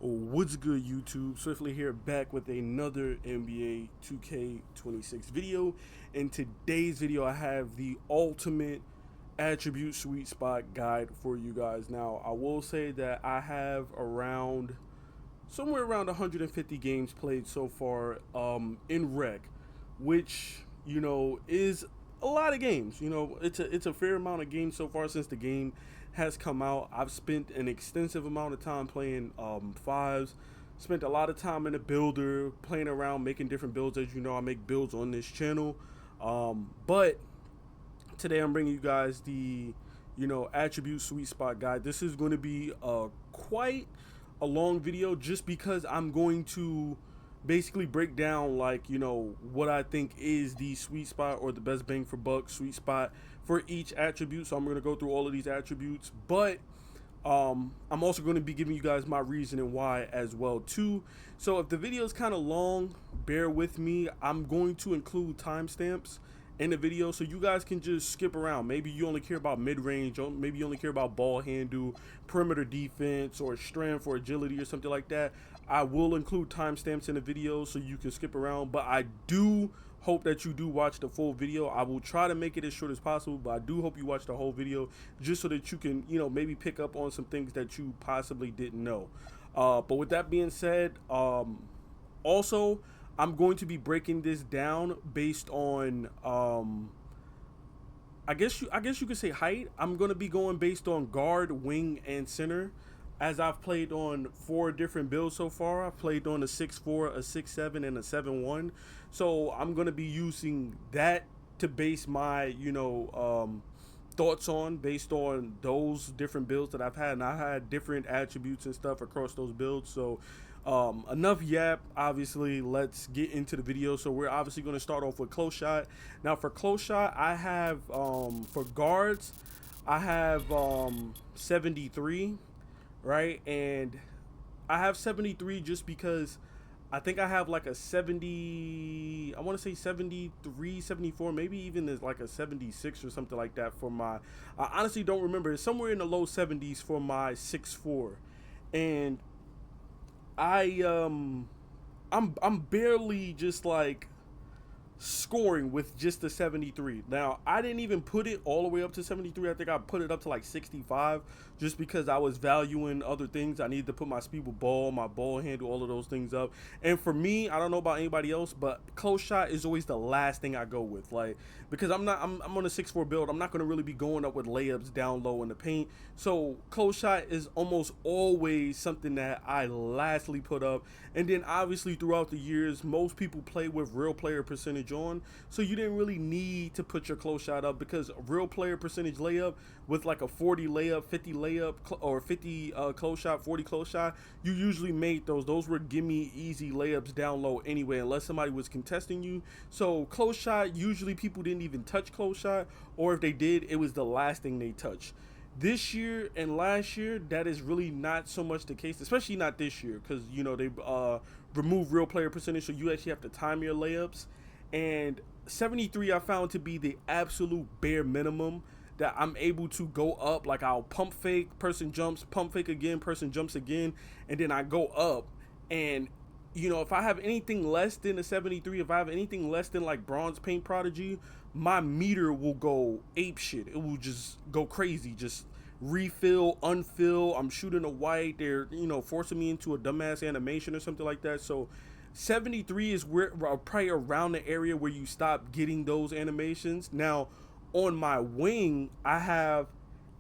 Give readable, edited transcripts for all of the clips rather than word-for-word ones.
What's good, YouTube? Swiftly here, back with another NBA 2K26 video. In today's video, I have the ultimate attribute sweet spot guide for you guys. Now, I will say that I have somewhere around 150 games played so far in rec, which is a lot of games. It's a fair amount of games so far since the game has come out. I've spent an extensive amount of time playing fives. Spent a lot of time in the builder, playing around, making different builds. As you know, I make builds on this channel. But today I'm bringing you guys the attribute sweet spot guide. This is going to be quite a long video, just because I'm going to basically break down what I think is the sweet spot or the best bang for buck sweet spot for each attribute. So I'm going to go through all of these attributes, but I'm also going to be giving you guys my reasoning why as well too. So if the video is kind of long, bear with me. I'm going to include timestamps in the video so you guys can just skip around. Maybe you only care about mid-range, or maybe you only care about ball handle, perimeter defense, or strength or agility or something like that. I will include timestamps in the video so you can skip around, but I do hope that you do watch the full video. I will try to make it as short as possible, but I do hope you watch the whole video just so that you can maybe pick up on some things that you possibly didn't know. But with that being said, also I'm going to be breaking this down based on I guess you could say height. I'm going to be going based on guard, wing, and center, as I've played on 4 different builds so far. I've played on a 6'4", a 6'7", and a 7'1". So I'm going to be using that to base my thoughts on, based on those different builds that I've had. And I had different attributes and stuff across those builds. So enough yap. Obviously, let's get into the video. So we're obviously going to start off with close shot. Now for close shot, I have for guards, I have 73, right? And I have 73 just because I think I have like a 70, I want to say 73, 74, maybe even there's like a 76 or something like that for my, I honestly don't remember. It's somewhere in the low 70s for my 6'4". And I'm barely just like scoring with just the 73. Now, I didn't even put it all the way up to 73. I think I put it up to like 65 just because I was valuing other things. I needed to put my speed with ball, my ball handle, all of those things up. And for me, I don't know about anybody else, but close shot is always the last thing I go with, like, because I'm on a 6'4" build. I'm not going to really be going up with layups down low in the paint. So close shot is almost always something that I lastly put up. And then obviously throughout the years, most people play with real player percentage on, so you didn't really need to put your close shot up, because real player percentage layup with like a 40 layup, 50 layup, or 50 close shot, 40 close shot, you usually made those were gimme easy layups down low anyway, unless somebody was contesting you. So close shot, usually people didn't even touch close shot, or if they did, it was the last thing they touched. This year and last year, that is really not so much the case, especially not this year, because they removed real player percentage, so you actually have to time your layups. And 73 I found to be the absolute bare minimum that I'm able to go up. Like, I'll pump fake, person jumps, pump fake again, person jumps again, and then I go up. And if I have anything less than a 73, if I have anything less than like bronze paint prodigy, my meter will go ape shit. It will just go crazy, just refill, unfill. I'm shooting a white. They're forcing me into a dumbass animation or something like that. So 73 is where probably around the area where you stop getting those animations. Now on my wing, I have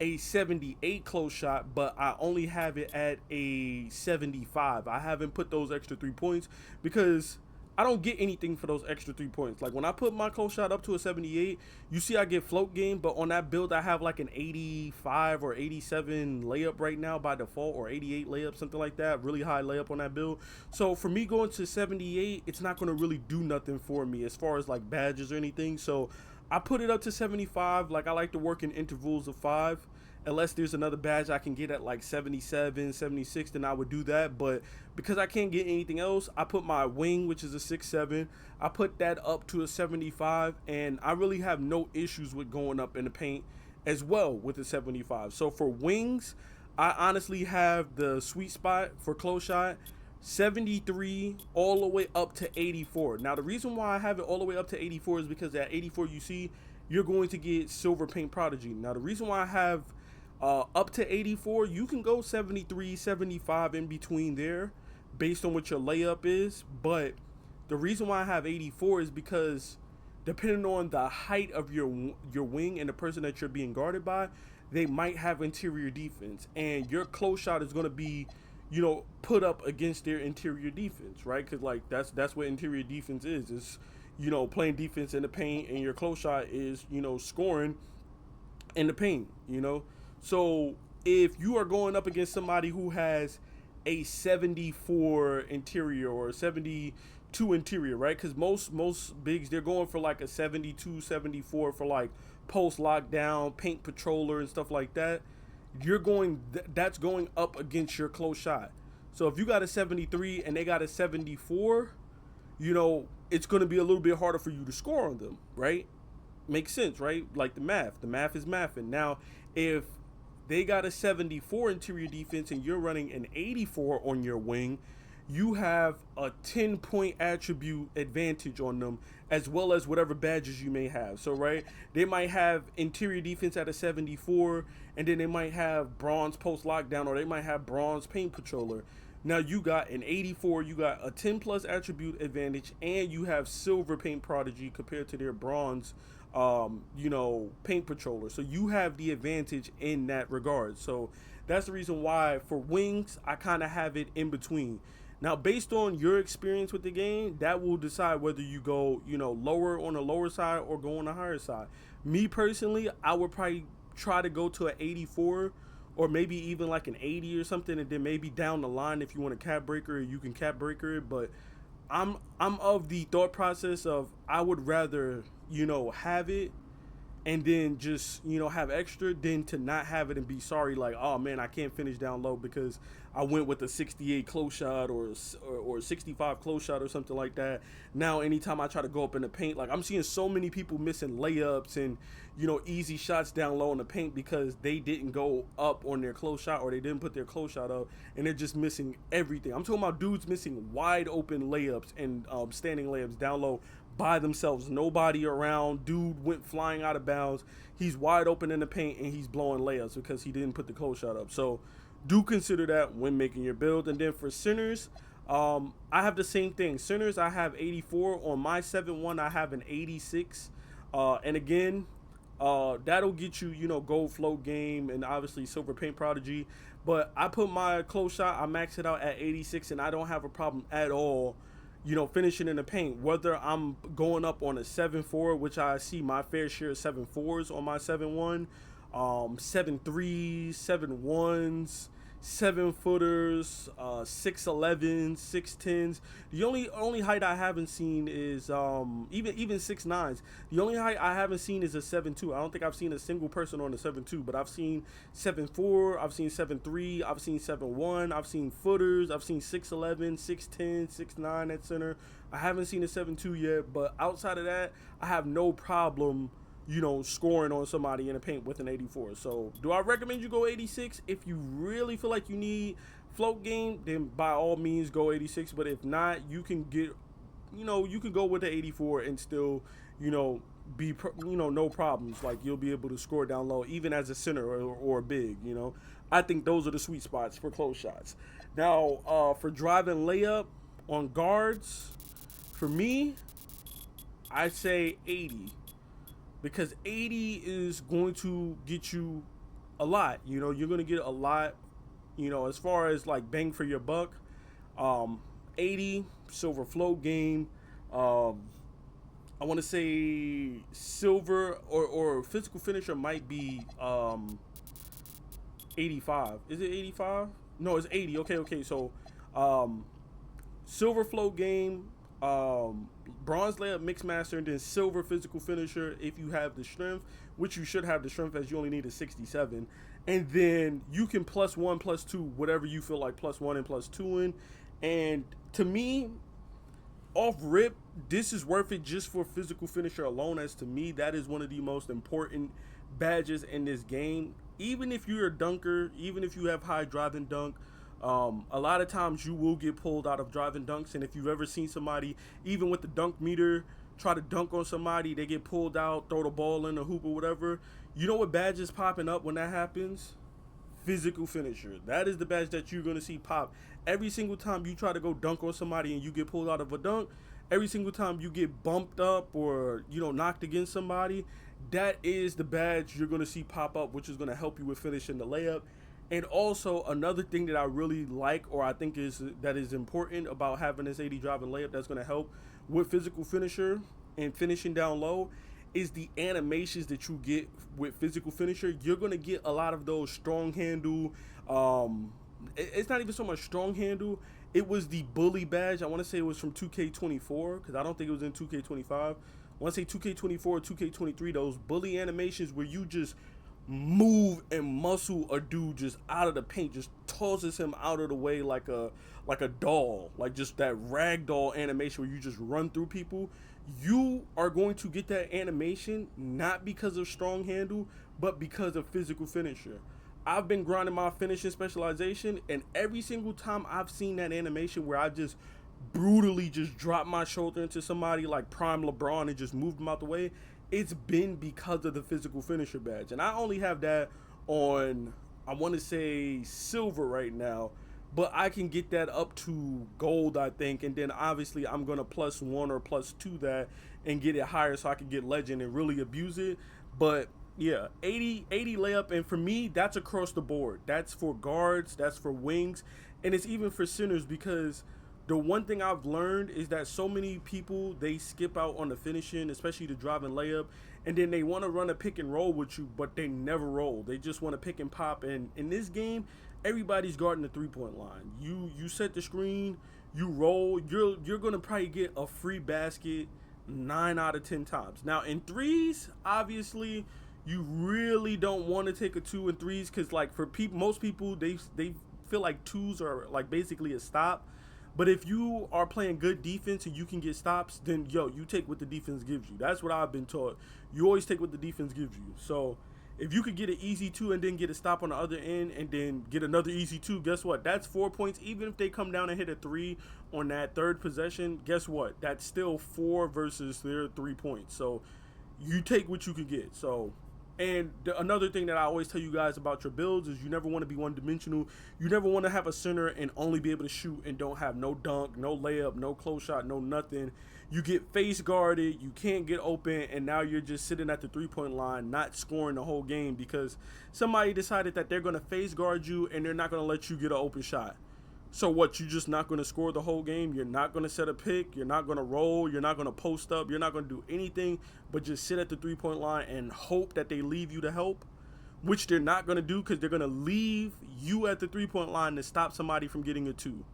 a 78 close shot, but I only have it at a 75. I haven't put those extra 3 points because I don't get anything for those extra 3 points. Like, when I put my close shot up to a 78, you see I get float game, but on that build I have like an 85 or 87 layup right now by default, or 88 layup, something like that. Really high layup on that build. So for me going to 78, it's not going to really do nothing for me as far as like badges or anything. So I put it up to 75. Like, I like to work in intervals of 5. Unless there's another badge I can get at like 77, 76, then I would do that. But because I can't get anything else, I put my wing, which is a 6'7", I put that up to a 75, and I really have no issues with going up in the paint as well with the 75. So for wings, I honestly have the sweet spot for close shot 73 all the way up to 84. Now the reason why I have it all the way up to 84 is because at 84 you see you're going to get silver paint prodigy. Now the reason why I have up to 84, you can go 73, 75 in between there based on what your layup is, but the reason why I have 84 is because depending on the height of your wing and the person that you're being guarded by, they might have interior defense, and your close shot is going to be, put up against their interior defense, right? Because like that's what interior defense is. It's playing defense in the paint, and your close shot is scoring in the paint. So if you are going up against somebody who has a 74 interior or a 72 interior, right? Because most bigs, they're going for like a 72, 74 for like post lockdown, paint patroller, and stuff like that. That's going up against your close shot. So if you got a 73 and they got a 74, it's going to be a little bit harder for you to score on them, right? Makes sense, right? Like the math is mathing. Now, if they got a 74 interior defense and you're running an 84 on your wing, you have a 10-point attribute advantage on them, as well as whatever badges you may have. So, right, they might have interior defense at a 74, and then they might have bronze post lockdown, or they might have bronze paint patroller. Now you got an 84, you got a 10 plus attribute advantage, and you have silver paint prodigy compared to their bronze paint patroller. So you have the advantage in that regard. So that's the reason why for wings, I kind of have it in between. Now, based on your experience with the game, that will decide whether you go, lower on the lower side or go on the higher side. Me personally, I would probably try to go to an 84 or maybe even like an 80 or something, and then maybe down the line, if you want a cap breaker, you can cap breaker it. But I'm of the thought process of I would rather, have it and then just, have extra than to not have it and be sorry, like, oh man, I can't finish down low because I went with a 68 close shot or 65 close shot or something like that. Now anytime I try to go up in the paint, like I'm seeing so many people missing layups and easy shots down low in the paint because they didn't go up on their close shot, or they didn't put their close shot up, and they're just missing everything. I'm talking about dudes missing wide open layups and standing layups down low by themselves, nobody around. Dude went flying out of bounds. He's wide open in the paint and he's blowing layups because he didn't put the close shot up. So do consider that when making your build. And then for centers, I have the same thing. Centers, I have 84. On my 7-1, I have an 86. And again, that'll get you, gold float game and obviously silver paint prodigy. But I put my close shot, I max it out at 86, and I don't have a problem at all finishing in the paint, whether I'm going up on a 7-4, which I see my fair share of 7-4s on my 7-1, 7-3s, 7-1s, 7-footers, 6-11s, 6-10s. The only height I haven't seen is even 6-9s. The only height I haven't seen is a 7-2. I don't think I've seen a single person on a 7-2, but I've seen 7-4, I've seen 7-3, I've seen 7-1, I've seen footers, I've seen 6-11, 6-10, 6-9 at center. I haven't seen a 7-2 yet, but outside of that, I have no problem scoring on somebody in the paint with an 84. So do I recommend you go 86? If you really feel like you need float game, then by all means go 86. But if not, you can get, you can go with the 84 and still, be, no problems. Like you'll be able to score down low, even as a center or a big, I think those are the sweet spots for close shots. Now, for driving layup on guards, for me, I say 80. Because 80 is going to get you a lot. You're going to get a lot, as far as like bang for your buck. 80, silver float game. I want to say silver or physical finisher might be 85. Is it 85? No, it's 80. Okay. So silver float game, bronze layup mixed master, and then silver physical finisher if you have the strength, which you should have the strength, as you only need a 67. And then you can +1, +2, whatever you feel like +1 and +2 in. And to me, off rip, this is worth it just for physical finisher alone, as to me that is one of the most important badges in this game. even if you're a dunker, even if you have high drive and dunk, a lot of times you will get pulled out of driving dunks. And if you've ever seen somebody, even with the dunk meter, try to dunk on somebody, they get pulled out, throw the ball in the hoop or whatever. You know what badge is popping up when that happens? Physical finisher. That is the badge that you're going to see pop every single time you try to go dunk on somebody and you get pulled out of a dunk. Every single time you get bumped up or knocked against somebody, that is the badge you're going to see pop up, which is going to help you with finishing the layup. And also another thing that I really like, or I think is important about having this 80 driving layup that's going to help with physical finisher and finishing down low, is the animations that you get with physical finisher. You're gonna get a lot of those strong handle. It's not even so much strong handle. It was the bully badge. I want to say it was from 2K24 because I don't think it was in 2K25. I want to say 2K24 or 2K23. Those bully animations where you just move and muscle a dude just out of the paint, just tosses him out of the way like a doll, like just that rag doll animation where you just run through people. You are going to get that animation not because of strong handle, but because of physical finisher. I've been grinding my finishing specialization, and every single time I've seen that animation where I just brutally just drop my shoulder into somebody like prime LeBron and just move them out the way, it's been because of the physical finisher badge. And I only have that on, I want to say silver right now, but I can get that up to gold, I think. And then obviously I'm going to +1 or +2 that and get it higher so I can get legend and really abuse it. But yeah, 80 layup. And for me, that's across the board. That's for guards, that's for wings, and it's even for centers, because the one thing I've learned is that so many people, they skip out on the finishing, especially the driving layup, and then they want to run a pick and roll with you, but they never roll. They just want to pick and pop. And in this game, everybody's guarding the 3-point line. You set the screen, you roll, you're gonna probably get a free basket 9 out of 10 times. Now in threes, obviously, you really don't want to take a 2 and threes because like for most people, they feel like twos are like basically a stop. But if you are playing good defense and you can get stops, then you take what the defense gives you. That's what I've been taught. You always take what the defense gives you. So if you could get an easy 2 and then get a stop on the other end and then get another easy 2, guess what? That's 4 points. Even if they come down and hit a 3 on that third possession, guess what? That's still 4 versus their 3 points. So you take what you can get. So, and another thing that I always tell you guys about your builds is you never want to be one-dimensional. You never want to have a center and only be able to shoot and don't have no dunk, no layup, no close shot, no nothing. You get face guarded, you can't get open, and now you're just sitting at the 3-point line not scoring the whole game because somebody decided that they're going to face guard you and they're not going to let you get an open shot. So what, you just not going to score the whole game? You're not going to set a pick. You're not going to roll. You're not going to post up. You're not going to do anything but just sit at the 3-point line and hope that they leave you to help, which they're not going to do because they're going to leave you at the 3-point line to stop somebody from getting a 2.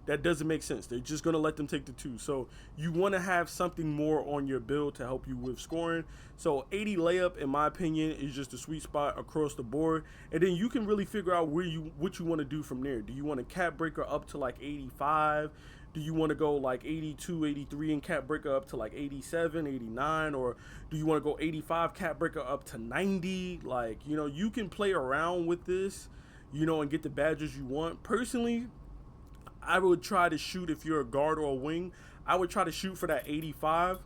That doesn't make sense. They're just going to let them take the 2. So you want to have something more on your build to help you with scoring. So 80 layup, in my opinion, is just a sweet spot across the board. And then you can really figure out what you want to do from there. Do you want a cap breaker up to like 85? Do you want to go like 82, 83 and cap breaker up to like 87, 89? Or do you want to go 85 cap breaker up to 90? Like, you can play around with this, and get the badges you want. Personally, I would try to shoot, if you're a guard or a wing, I would try to shoot for that 85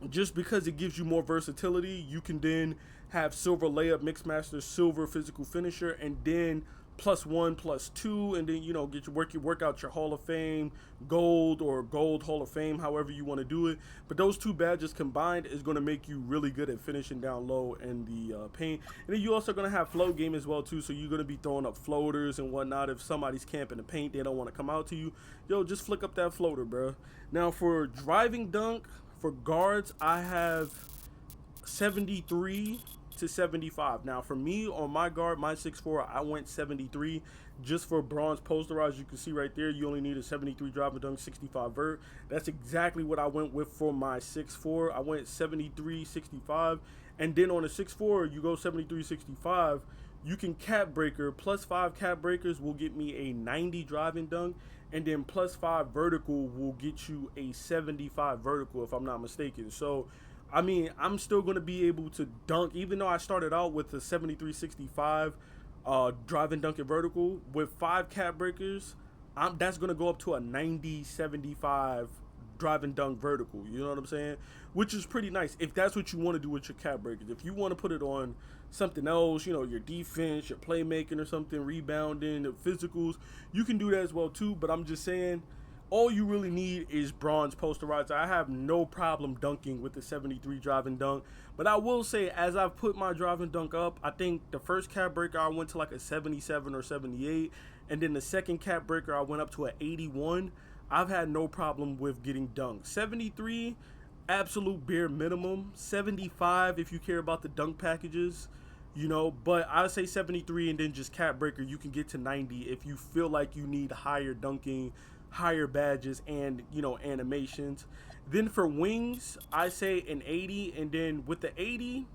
just because it gives you more versatility. You can then have silver layup, mixed master, silver physical finisher, and then +1, +2, and then get work out your Hall of Fame gold or gold Hall of Fame, however you want to do it. But those two badges combined is going to make you really good at finishing down low in the paint. And then you're also going to have float game as well too, so you're going to be throwing up floaters and whatnot. If somebody's camping the paint, they don't want to come out to you, just flick up that floater, bro. Now for driving dunk for guards, I have 73 to 75. Now for me, on my guard, my 6'4", I went 73 just for bronze posterized. You can see right there, you only need a 73 drive and dunk, 65 vert. That's exactly what I went with for my 6'4". I went 73, 65. And then on a 6'4", you go 73, 65. You can cap breaker. +5 cap breakers will get me a 90 drive and dunk. And then +5 vertical will get you a 75 vertical, if I'm not mistaken. So I mean, I'm still going to be able to dunk, even though I started out with a 73-65 drive and dunk it vertical with 5 cap breakers. That's going to go up to a 90-75 drive and dunk vertical. You know what I'm saying? Which is pretty nice if that's what you want to do with your cap breakers. If you want to put it on something else, you know, your defense, your playmaking or something, rebounding, the physicals, you can do that as well too. But I'm just saying, all you really need is bronze posterizer. I have no problem dunking with the 73 drive and dunk. But I will say, as I've put my drive and dunk up, I think the first cap breaker I went to like a 77 or 78. And then the second cap breaker I went up to an 81. I've had no problem with getting dunked. 73, absolute bare minimum. 75 if you care about the dunk packages. You know, but I would say 73 and then just cap breaker. You can get to 90 if you feel like you need higher dunking, higher badges, and, you know, animations. Then for wings, I say an 80, and then with the 80,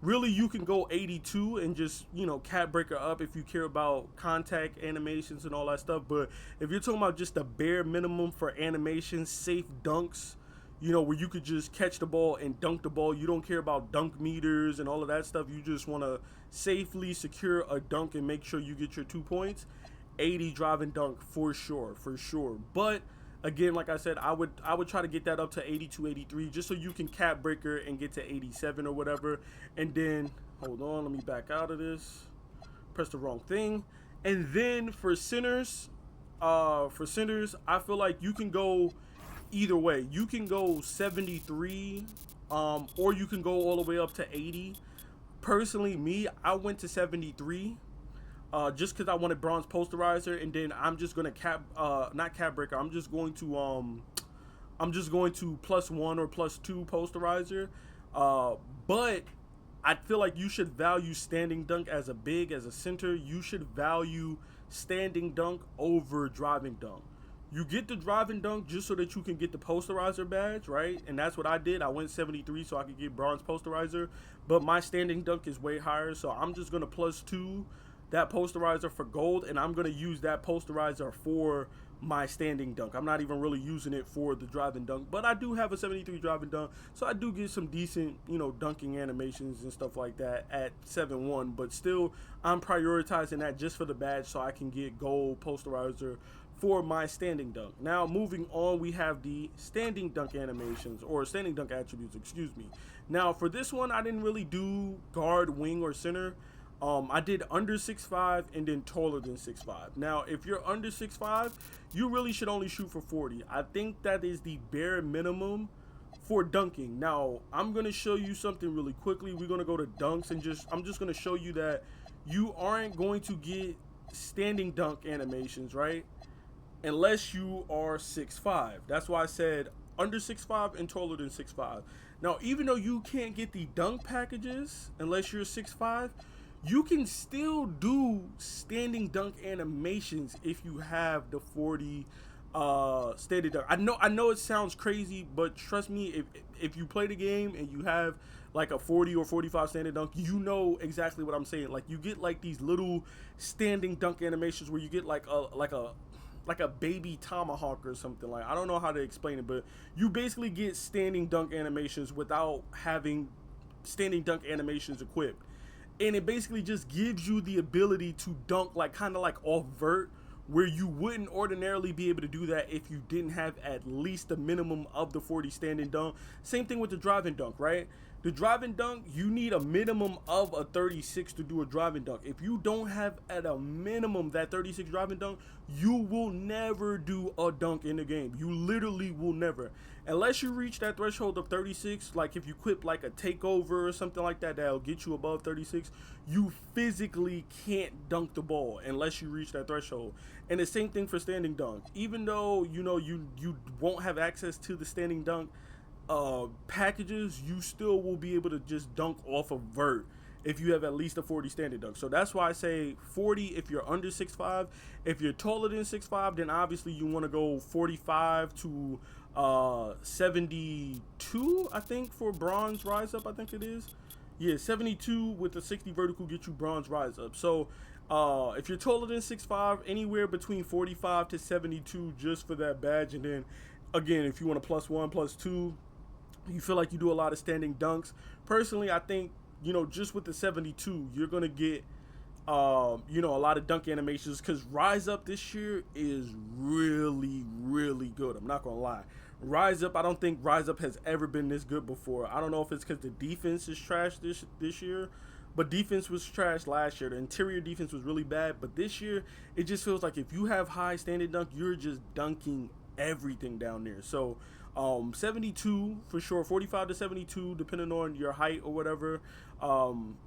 really you can go 82 and just, you know, cap breaker up if you care about contact animations and all that stuff. But if you're talking about just the bare minimum for animations, safe dunks, you know, where you could just catch the ball and dunk the ball, you don't care about dunk meters and all of that stuff, you just want to safely secure a dunk and make sure you get your 2 points, 80 drive and dunk for sure, for sure. But again, like I said, I would try to get that up to 82, 83, just so you can cap breaker and get to 87 or whatever. And then, hold on, let me back out of this. Press the wrong thing. And then for centers, I feel like you can go either way. You can go 73, or you can go all the way up to 80. Personally, me, I went to 73. Just because I wanted bronze posterizer, and then I'm just gonna not cap breaker. I'm just going to +1 or +2 posterizer. But I feel like you should value standing dunk as a big, as a center. You should value standing dunk over driving dunk. You get the driving dunk just so that you can get the posterizer badge, right? And that's what I did. I went 73 so I could get bronze posterizer. But my standing dunk is way higher, so I'm just gonna +2 that posterizer for gold, and I'm going to use that posterizer for my standing dunk. I'm not even really using it for the drive and dunk, but I do have a 73 drive and dunk, so I do get some decent, you know, dunking animations and stuff like that at 7-1, but still, I'm prioritizing that just for the badge so I can get gold posterizer for my standing dunk. Now, moving on, we have the standing dunk animations, or standing dunk attributes, excuse me. Now, for this one, I didn't really do guard, wing, or center. I did under 6'5" and then taller than 6'5". Now, if you're under 6'5", you really should only shoot for 40. I think that is the bare minimum for dunking. Now, I'm going to show you something really quickly. We're going to go to dunks, and I'm just going to show you that you aren't going to get standing dunk animations, right? Unless you are 6'5". That's why I said under 6'5" and taller than 6'5". Now, even though you can't get the dunk packages unless you're 6'5", you can still do standing dunk animations if you have the 40 standing dunk. I know it sounds crazy, but trust me, if you play the game and you have like a 40 or 45 standing dunk, you know exactly what I'm saying. Like, you get like these little standing dunk animations where you get like a baby tomahawk or something. Like, I don't know how to explain it, but you basically get standing dunk animations without having standing dunk animations equipped. And it basically just gives you the ability to dunk like kind of like off vert, where you wouldn't ordinarily be able to do that if you didn't have at least the minimum of the 40 standing dunk. Same thing with the driving dunk, right? The driving dunk, you need a minimum of a 36 to do a driving dunk. If you don't have at a minimum that 36 driving dunk, you will never do a dunk in the game. You literally will never. Unless you reach that threshold of 36, like if you equip like a takeover or something like that, that'll get you above 36, you physically can't dunk the ball unless you reach that threshold. And the same thing for standing dunk. Even though, you know, you won't have access to the standing dunk packages, you still will be able to just dunk off of vert if you have at least a 40 standing dunk. So that's why I say 40 if you're under 6'5". If you're taller than 6'5", then obviously you want to go 45 to 72, I think, for bronze rise up. I think it is. Yeah, 72 with the 60 vertical get you bronze rise up. So if you're taller than 6'5", anywhere between 45 to 72 just for that badge. And then again, if you want a +1, +2, You feel like you do a lot of standing dunks. Personally, I think, just with the 72, you're going to get, a lot of dunk animations because Rise Up this year is really, really good. I'm not going to lie. Rise Up, I don't think Rise Up has ever been this good before. I don't know if it's because the defense is trash this year, but defense was trash last year. The interior defense was really bad, but this year it just feels like if you have high standing dunk, you're just dunking everything down there. So 72 for sure, 45 to 72 depending on your height or whatever.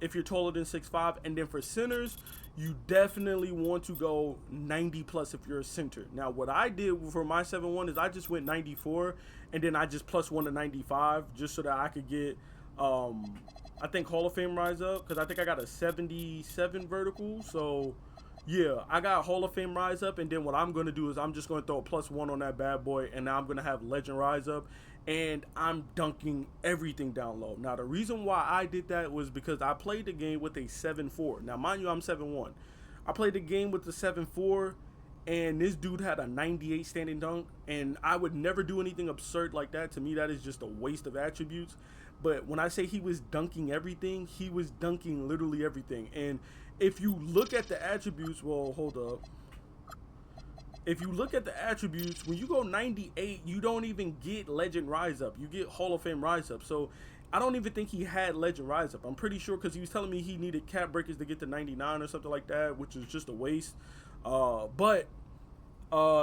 If you're taller than 6'5", and then for centers, you definitely want to go 90 plus if you're a center. Now what I did for my 7'1" is I just went 94 and then I just plus one to 95 just so that I could get I think Hall of Fame Rise Up, because I think I got a 77 vertical. So yeah, I got Hall of Fame Rise Up, and then what I'm going to do is I'm just going to throw a +1 on that bad boy, and now I'm going to have Legend Rise Up, and I'm dunking everything down low. Now, the reason why I did that was because I played the game with a 7'4". Now, mind you, I'm 7'1". I played the game with the 7'4", and this dude had a 98 standing dunk, and I would never do anything absurd like that. To me, that is just a waste of attributes. But when I say he was dunking everything, he was dunking literally everything. And if you look at the attributes, well, hold up. If you look at the attributes, when you go 98, you don't even get Legend Rise Up. You get Hall of Fame Rise Up. So I don't even think he had Legend Rise Up. I'm pretty sure because he was telling me he needed cap breakers to get to 99 or something like that, which is just a waste. But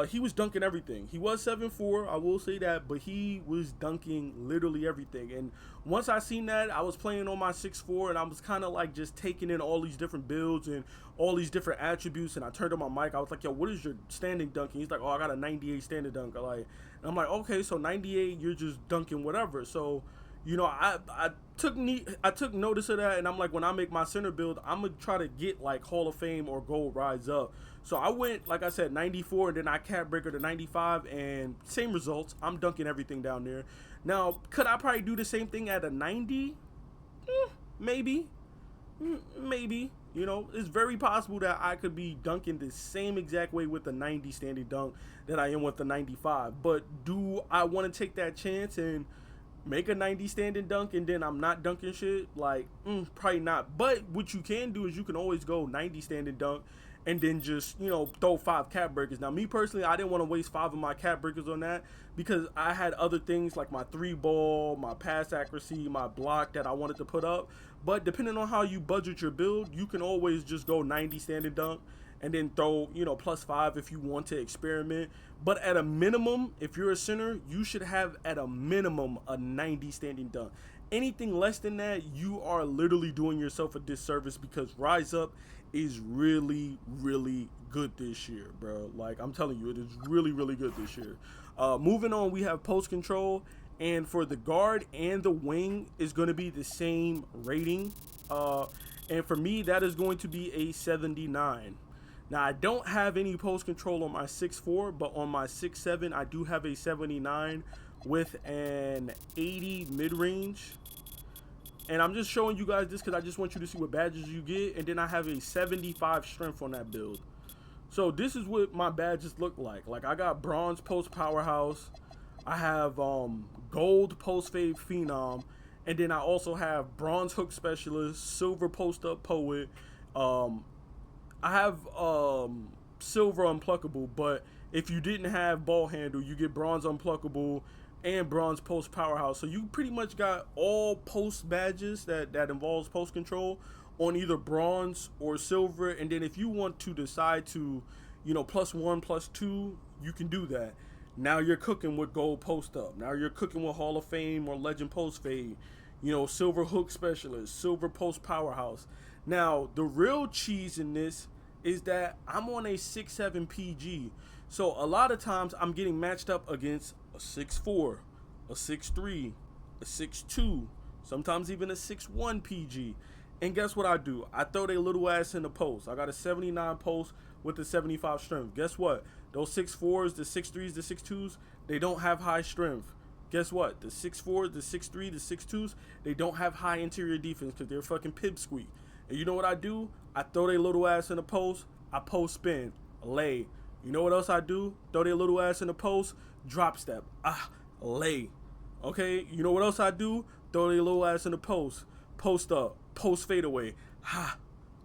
he was dunking everything. He was 7'4", I will say that, but he was dunking literally everything. And once I seen that, I was playing on my 6'4", and I was kind of like just taking in all these different builds and all these different attributes. And I turned on my mic. I was like, "Yo, what is your standing dunk?" And he's like, "Oh, I got a 98 standing dunk." And I'm like, "Okay, so 98, you're just dunking whatever." So, I took notice of that, and I'm like, when I make my center build, I'm gonna try to get like Hall of Fame or Gold Rise Up. So I went, like I said, 94, and then I cap breaker to 95, and same results. I'm dunking everything down there. Now, could I probably do the same thing at a 90? Maybe. Maybe. It's very possible that I could be dunking the same exact way with the 90 standing dunk that I am with the 95. But do I want to take that chance and make a 90 standing dunk and then I'm not dunking shit? Like, probably not. But what you can do is you can always go 90 standing dunk and then just, throw 5 cap breakers. Now, me personally, I didn't want to waste 5 of my cap breakers on that because I had other things like my 3-ball, my pass accuracy, my block that I wanted to put up. But depending on how you budget your build, you can always just go 90 standing dunk and then throw, +5 if you want to experiment. But at a minimum, if you're a center, you should have at a minimum a 90 standing dunk. Anything less than that, you are literally doing yourself a disservice because Rise Up is really, really good this year, bro. Like, I'm telling you, it is really, really good this year. Moving on, we have post control. And for the guard and the wing is going to be the same rating. And for me, that is going to be a 79. Now, I don't have any post control on my 6'4", but on my 6'7", I do have a 79 with an 80 mid-range. And I'm just showing you guys this because I just want you to see what badges you get. And then I have a 75 strength on that build. So this is what my badges look like. Like, I got bronze post powerhouse. I have gold post fade phenom. And then I also have bronze hook specialist, silver post up poet. I have silver unpluckable, but if you didn't have ball handle, you get bronze unpluckable and bronze post powerhouse. So you pretty much got all post badges that involves post control on either bronze or silver. And then if you want to decide to, +1, +2, you can do that. Now you're cooking with gold post up. Now you're cooking with Hall of Fame or Legend post fade. Silver hook specialist, silver post powerhouse. Now, the real cheese in this is that I'm on a 6'7" PG. So a lot of times I'm getting matched up against a 6'4", a 6'3", a 6'2", sometimes even a 6'1" PG. And guess what I do? I throw their little ass in the post. I got a 79 post with a 75 strength. Guess what? Those 6'4s, the 6'3s, the 6'2s, they don't have high strength. Guess what? The 6'4s, the 6'3, the 6'2s, they don't have high interior defense because they're fucking pipsqueak. And you know what I do? I throw their little ass in the post. I post spin, lay. You know what else I do? Throw their little ass in the post, drop step, lay. Okay, you know what else I do? Throw their little ass in the post. Post up. Post fadeaway. Ha.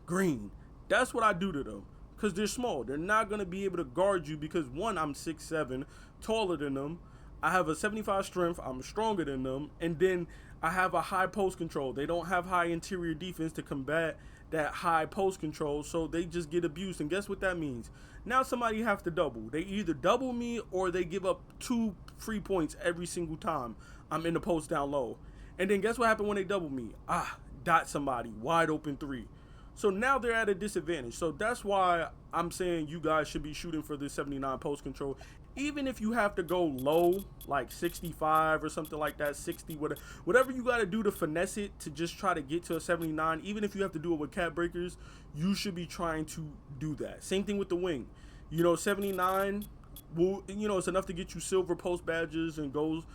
Green. That's what I do to them. Because they're small. They're not going to be able to guard you because, one, I'm 6'7", taller than them. I have a 75 strength. I'm stronger than them. And then I have a high post control. They don't have high interior defense to combat that high post control, so they just get abused. And guess what that means? Now somebody have to double. They either double me or they give up 2 free points every single time I'm in the post down low. And then guess what happened when they double me? Dot somebody. Wide open 3. So now they're at a disadvantage. So that's why I'm saying you guys should be shooting for this 79 post control. Even if you have to go low, like 65 or something like that, 60, whatever you got to do to finesse it to just try to get to a 79, even if you have to do it with cap breakers, you should be trying to do that. Same thing with the wing. 79 will, it's enough to get you silver post badges and gold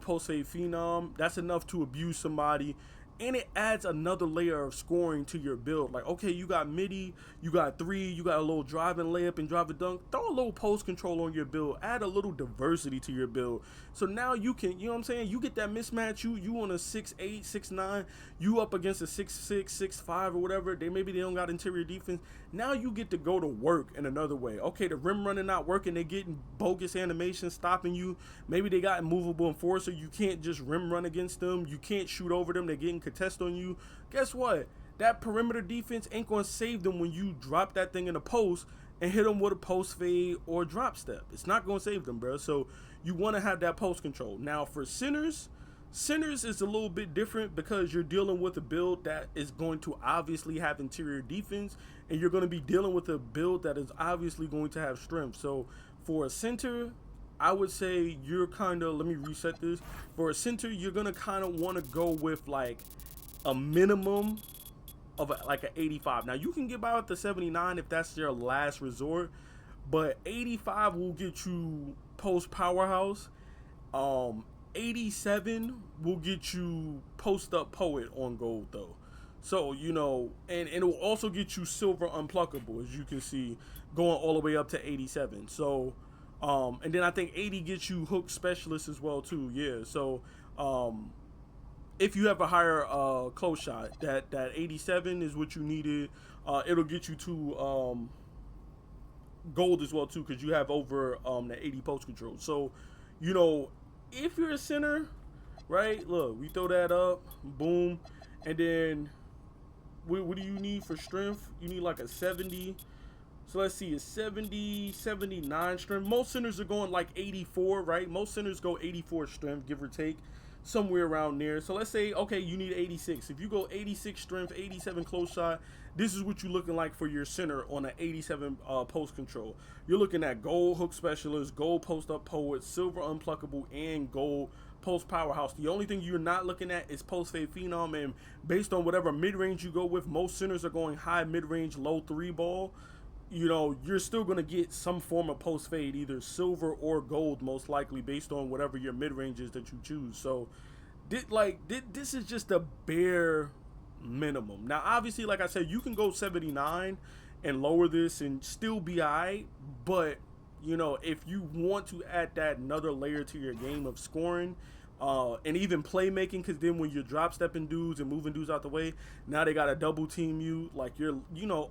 post fade phenom. That's enough to abuse somebody. And it adds another layer of scoring to your build. Like, okay, you got midi, you got 3, you got a little driving layup and drive a dunk. Throw a little post control on your build. Add a little diversity to your build. So now you can, you know what I'm saying? You get that mismatch. You on a 6'8", 6'9", you up against a 6'6", 6'5", or whatever. Maybe they don't got interior defense. Now you get to go to work in another way. Okay, the rim running not working. They getting bogus animations stopping you. Maybe they got immovable enforcer. You can't just rim run against them. You can't shoot over them. They're getting contest on you. Guess what? That perimeter defense ain't going to save them when you drop that thing in the post and hit them with a post fade or drop step. It's not going to save them, bro. So you want to have that post control. Now for centers is a little bit different because you're dealing with a build that is going to obviously have interior defense, and you're going to be dealing with a build that is obviously going to have strength. So for a center, I would say you're kind of, let me reset this. For a center, you're going to kind of want to go with like a minimum of like an 85. Now you can get by with the 79 if that's your last resort, but 85 will get you post powerhouse. 87 will get you post up poet on gold though. So, and it will also get you silver unpluckable, as you can see, going all the way up to 87. So, and then I think 80 gets you hook specialist as well too. Yeah. So, if you have a higher close shot, that 87 is what you needed. It'll get you to gold as well too, because you have over the 80 post control. So, if you're a center, right? Look, we throw that up, boom, and then what do you need for strength? You need like a 70. So let's see, a 70, 79 strength. Most centers are going like 84, right? Most centers go 84 strength, give or take, somewhere around there. So let's say, okay, you need 86. If you go 86 strength, 87 close shot, this is what you're looking like for your center on an 87 post control. You're looking at gold hook specialist, gold post up poet, silver unpluckable, and gold post powerhouse. The only thing you're not looking at is post fade phenom, and based on whatever mid range you go with, most centers are going high mid range, low 3 ball. You're still going to get some form of post fade, either silver or gold, most likely, based on whatever your mid range is that you choose. So, this is just a bare minimum. Now, obviously, like I said, you can go 79 and lower this and still be alright, but if you want to add that another layer to your game of scoring, and even playmaking, because then when you're drop stepping dudes and moving dudes out the way, now they gotta double team you. Like you're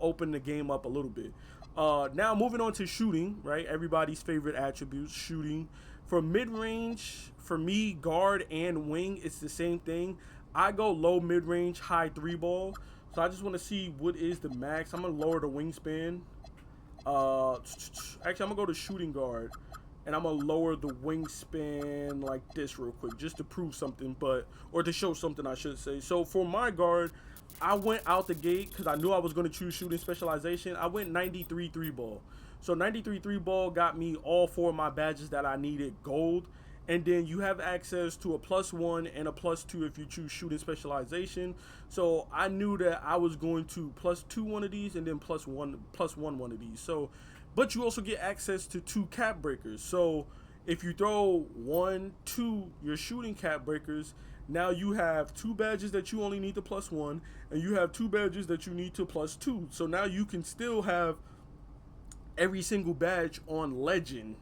open the game up a little bit. Now moving on to shooting, right? Everybody's favorite attributes, shooting. For mid range, for me, guard and wing, it's the same thing. I go low mid range, high 3 ball. So I just want to see what is the max. I'm gonna lower the wingspan. Actually, I'm gonna go to shooting guard, and I'm gonna lower the wingspan like this real quick, just to prove something, or to show something, I should say. So for my guard, I went out the gate because I knew I was gonna choose shooting specialization. I went 93 3 ball. So 93 3 ball got me all 4 of my badges that I needed gold. And then you have access to a +1 and a +2 if you choose shooting specialization. So I knew that I was going to +2 one of these and then +1 one of these. So, but you also get access to 2 cap breakers. So if you throw 1, 2 your shooting cap breakers, now you have 2 badges that you only need to +1, and you have 2 badges that you need to +2. So now you can still have every single badge on legend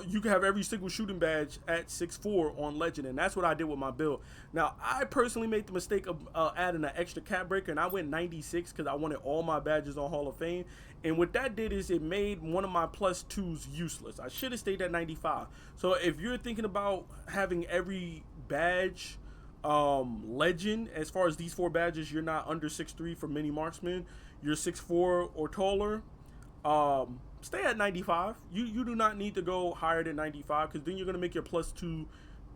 you can have every single shooting badge at 6'4" on Legend, and that's what I did with my build. Now, I personally made the mistake of adding an extra cap breaker, and I went 96 because I wanted all my badges on Hall of Fame. And what that did is it made one of my plus twos useless. I should have stayed at 95. So if you're thinking about having every badge Legend, as far as these 4 badges, you're not under 6'3" for mini marksman, you're 6'4" or taller, stay at 95. You do not need to go higher than 95 because then you're going to make your plus 2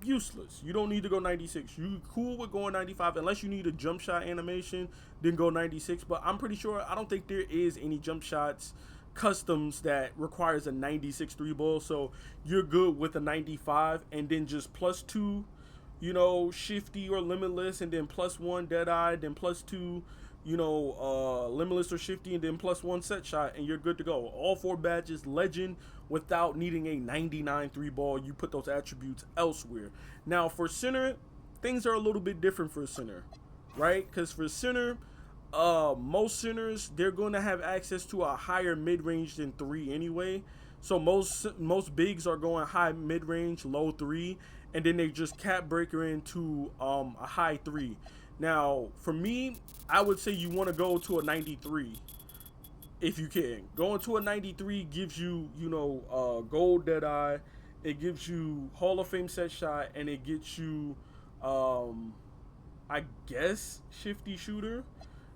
useless. You don't need to go 96. You cool with going 95 unless you need a jump shot animation, then go 96. But I'm pretty sure, I don't think there is any jump shots customs that requires a 96 3 ball. So you're good with a 95 and then just plus 2, shifty or limitless, and then plus 1 deadeye, then plus 2 limitless or shifty, and then plus 1 set shot, and you're good to go. All 4 badges Legend without needing a 99 3 ball. You put those attributes elsewhere. Now for center, things are a little bit different for center, right? Because for center, most centers, they're going to have access to a higher mid-range than 3 anyway. So most bigs are going high mid-range, low 3, and then they just cap breaker into a high 3. Now, for me, I would say you want to go to a 93 if you can. Going to a 93 gives you, gold deadeye. It gives you Hall of Fame set shot, and it gets you, I guess, shifty shooter,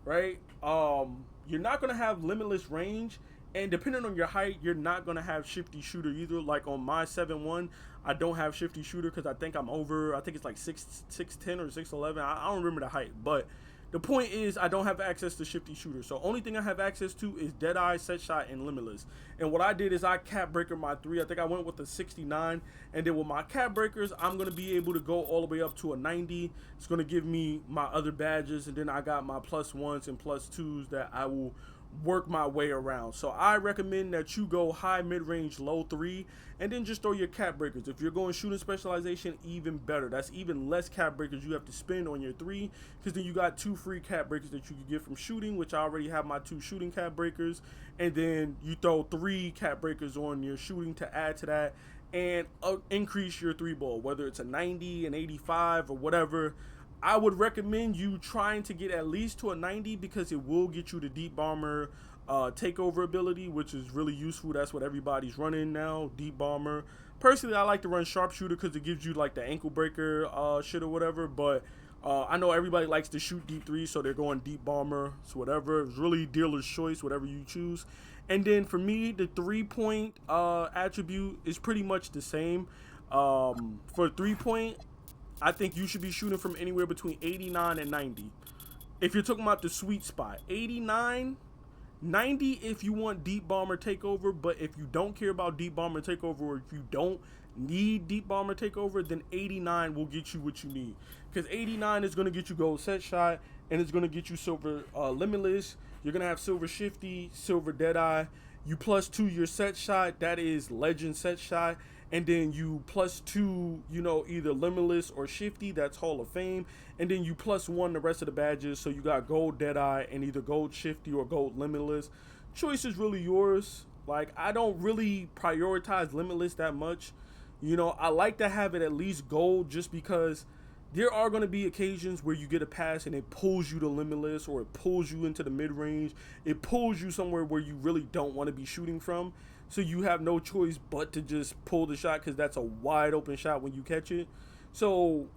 right? You're not gonna have limitless range, and depending on your height, you're not gonna have shifty shooter either. Like on my 7'1", I don't have shifty shooter because I think I'm over. I think it's like 6'10" or 6'11". I don't remember the height, but the point is I don't have access to shifty shooter. So only thing I have access to is deadeye, set shot, and limitless. And what I did is I cap breaker my 3. I think I went with a 69, and then with my cap breakers, I'm gonna be able to go all the way up to a 90. It's gonna give me my other badges, and then I got my plus 1s and plus 2s that I will work my way around. So I recommend that you go high, mid-range, low 3, and then just throw your cap breakers. If you're going shooting specialization, even better. That's even less cap breakers you have to spend on your 3, because then you got 2 free cap breakers that you can get from shooting, which I already have my 2 shooting cap breakers, and then you throw 3 cap breakers on your shooting to add to that, and increase your 3 ball, whether it's a 90, an 85, or whatever. I would recommend you trying to get at least to a 90 because it will get you the deep bomber takeover ability, which is really useful. That's what everybody's running now, deep bomber. Personally, I like to run sharpshooter because it gives you like the ankle breaker shit or whatever, but I know everybody likes to shoot deep 3, so they're going deep bomber. So whatever, it's really dealer's choice, whatever you choose. And then for me, the 3-point attribute is pretty much the same. For 3-point, I think you should be shooting from anywhere between 89 and 90. If you're talking about the sweet spot, 89, 90 if you want deep bomber takeover, but if you don't care about deep bomber takeover, or if you don't need deep bomber takeover, then 89 will get you what you need. Because 89 is going to get you gold set shot, and it's going to get you silver limitless. You're going to have silver shifty, silver deadeye. You plus 2 your set shot, that is legend set shot. And then you plus 2, either limitless or shifty, that's Hall of Fame. And then you plus 1 the rest of the badges, so you got gold deadeye and either gold shifty or gold limitless. Choice is really yours. Like, I don't really prioritize limitless that much. I like to have it at least gold just because there are going to be occasions where you get a pass and it pulls you to limitless, or it pulls you into the mid-range. It pulls you somewhere where you really don't want to be shooting from. So you have no choice but to just pull the shot because that's a wide open shot when you catch it. So,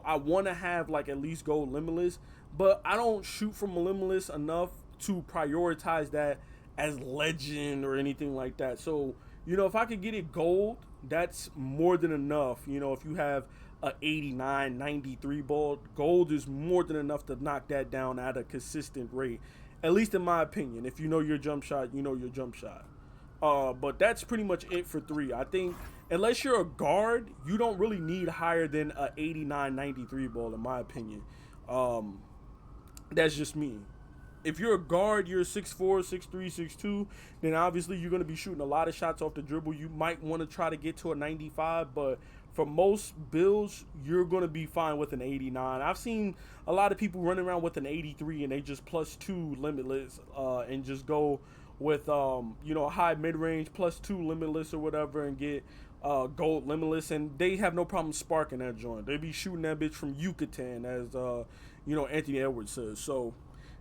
I want to have like at least gold limitless, but I don't shoot from limitless enough to prioritize that as legend or anything like that. So, if I could get it gold, that's more than enough. If you have a 89, 93 ball, gold is more than enough to knock that down at a consistent rate. At least in my opinion. If you know your jump shot, you know your jump shot. But that's pretty much it for 3. I think unless you're a guard, you don't really need higher than a 89, 93 ball, in my opinion. That's just me. If you're a guard, you're 6'4", 6'3", 6'2", then obviously you're going to be shooting a lot of shots off the dribble. You might want to try to get to a 95, but for most builds, you're going to be fine with an 89. I've seen a lot of people running around with an 83 and they just plus 2 limitless and just go with you know, high mid range +2 limitless or whatever, and get gold limitless, and they have no problem sparking that joint. They be shooting that bitch from Yucatan, as you know, Anthony Edwards says. So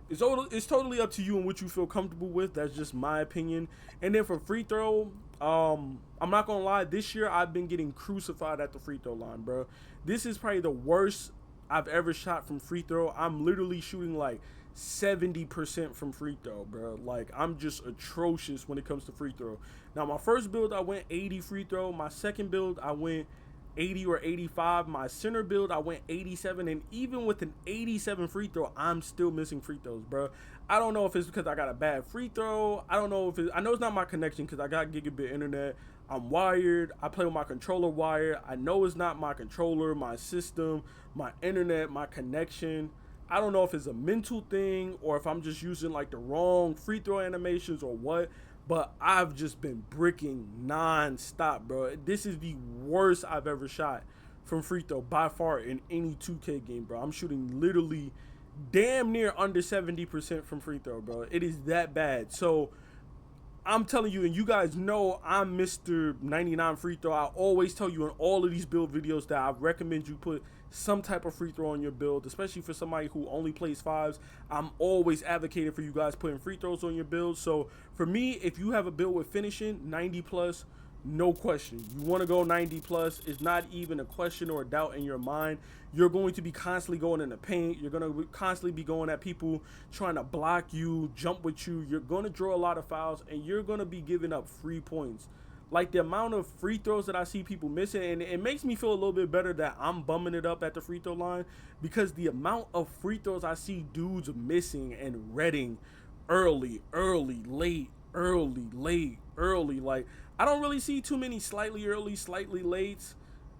it's totally up to you and what you feel comfortable with. That's just my opinion. And then for free throw, I'm not gonna lie, this year I've been getting crucified at the free throw line, bro. This is probably the worst I've ever shot from free throw. I'm literally shooting like 70% from free throw, bro. Like, I'm just atrocious when it comes to free throw. Now, my first build, I went 80 free throw. My second build, I went 80 or 85. My center build, I went 87. And even with an 87 free throw, I'm still missing free throws, bro. I don't know if it's because I got a bad free throw. I don't know if I know it's not my connection because I got gigabit internet. I'm wired. I play with my controller wired. I know it's not my controller, my system, my internet, my connection. I don't know if it's a mental thing or if I'm just using like the wrong free throw animations or what, but I've just been bricking non-stop, bro. This is the worst I've ever shot from free throw by far in any 2K game, bro. I'm shooting literally damn near under 70% from free throw, bro. It is that bad. So I'm telling you, and you guys know I'm Mr. 99 free throw. I always tell you in all of these build videos that I recommend you put some type of free throw on your build, especially for somebody who only plays fives. I'm always advocating for you guys putting free throws on your build. So for me, if you have a build with finishing 90 plus, no question. You want to go 90 plus. It's not even a question or a doubt in your mind. You're going to be constantly going in the paint. You're going to constantly be going at people trying to block you, jump with you. You're going to draw a lot of fouls, and you're going to be giving up free points. Like, the amount of free throws that I see people missing, and it makes me feel a little bit better that I'm bumming it up at the free throw line, because the amount of free throws I see dudes missing and reading early, late, early. Like, I don't really see too many slightly early, slightly lates.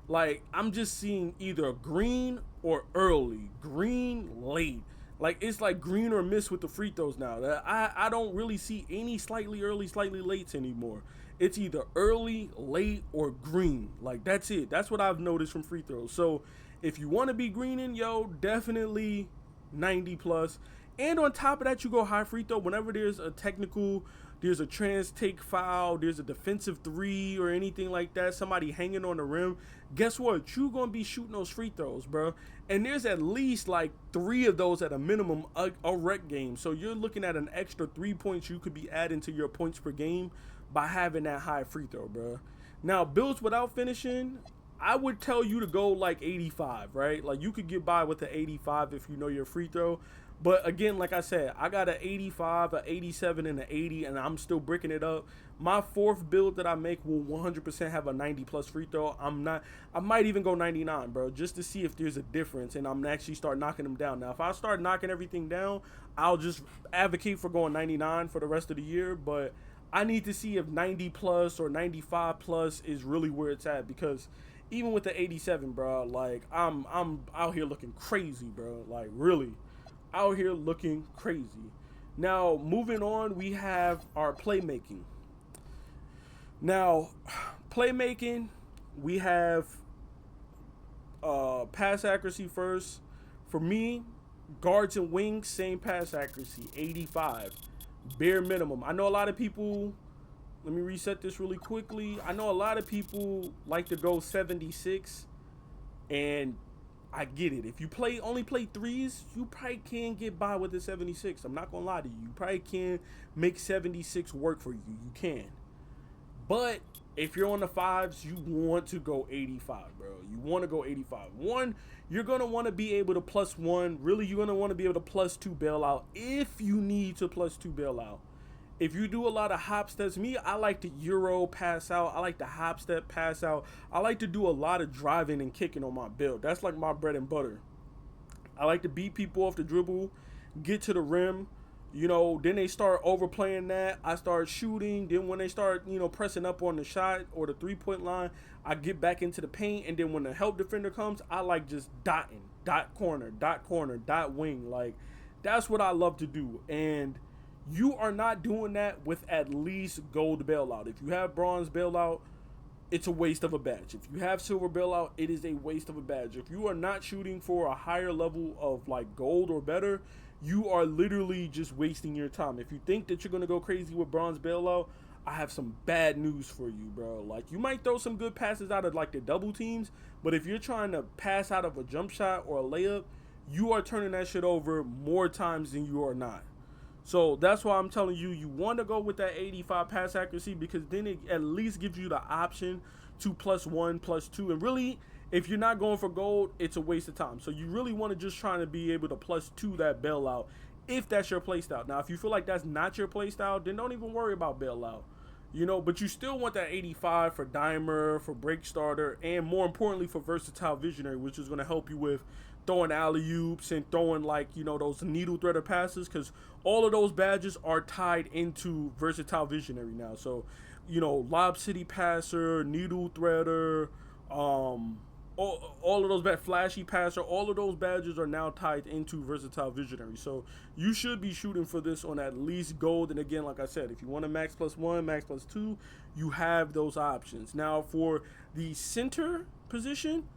Like, I'm just seeing either green or early, green, late. Like, it's like green or miss with the free throws now. I don't really see any slightly early, slightly lates anymore. It's either early, late, or green. Like, that's it. That's what I've noticed from free throws. So if you want to be greening, yo, definitely 90 plus. And on top of that, you go high free throw. Whenever there's a technical, there's a trans take foul, there's a defensive three or anything like that, somebody hanging on the rim, guess what? You're going to be shooting those free throws, bro. And there's at least like 3 of those at a minimum a rec game. So you're looking at an extra 3 points you could be adding to your points per game by having that high free throw, bro. Now, builds without finishing, I would tell you to go like 85, right? Like, you could get by with the 85 if you know your free throw. But again, like I said, I got an 85, an 87, and an 80, and I'm still bricking it up. My fourth build that I make will 100% have a 90 plus free throw. I might even go 99, bro, just to see if there's a difference, and I'm actually start knocking them down. Now, if I start knocking everything down, I'll just advocate for going 99 for the rest of the year, but I need to see if 90 plus or 95 plus is really where it's at, because even with the 87, bro, like, I'm out here looking crazy, bro. Like, really out here looking crazy. Now, moving on, we have our playmaking. Now, playmaking, we have pass accuracy first. For me, guards and wings, same pass accuracy, 85. Bare minimum. I know a lot of people, let me reset this really quickly. I know a lot of people like to go 76, and I get it. If you only play threes, you probably can get by with the 76. I'm not gonna lie to you. You probably can make 76 work for you. You can. But if you're on the fives, you want to go 85, bro. You want to go 85. One, you're gonna want to be able to +1. Really, you're gonna want to be able to +2 bailout if you need to +2 bailout. If you do a lot of hop steps, me, I like to Euro pass out. I like to hop step pass out. I like to do a lot of driving and kicking on my build. That's like my bread and butter. I like to beat people off the dribble, get to the rim. You know, then they start overplaying that. I start shooting. Then when they start, you know, pressing up on the shot or the 3-point line, I get back into the paint. And then when the help defender comes, I like just dotting. Dot corner, dot wing. Like, that's what I love to do. And you are not doing that with at least gold bailout. If you have bronze bailout, it's a waste of a badge. If you have silver bailout, it is a waste of a badge. If you are not shooting for a higher level of like gold or better, you are literally just wasting your time. If you think that you're gonna go crazy with bronze bailout, I have some bad news for you, bro. Like, you might throw some good passes out of like the double teams, but if you're trying to pass out of a jump shot or a layup, you are turning that shit over more times than you are not. So that's why I'm telling you, you want to go with that 85 pass accuracy, because then it at least gives you the option to +1, +2. And really, if you're not going for gold, it's a waste of time. So you really want to just try to be able to +2 that bailout if that's your playstyle. Now, if you feel like that's not your playstyle, then don't even worry about bailout. But you still want that 85 for dimer, for break starter, and more importantly for versatile visionary, which is going to help you with throwing alley-oops and throwing those needle threader passes, because all of those badges are tied into versatile visionary now. So, Lob City passer, needle threader, all of those flashy passer, all of those badges are now tied into versatile visionary. So you should be shooting for this on at least gold. And again, like I said, if you want a max +1, max +2, you have those options. Now for the center position,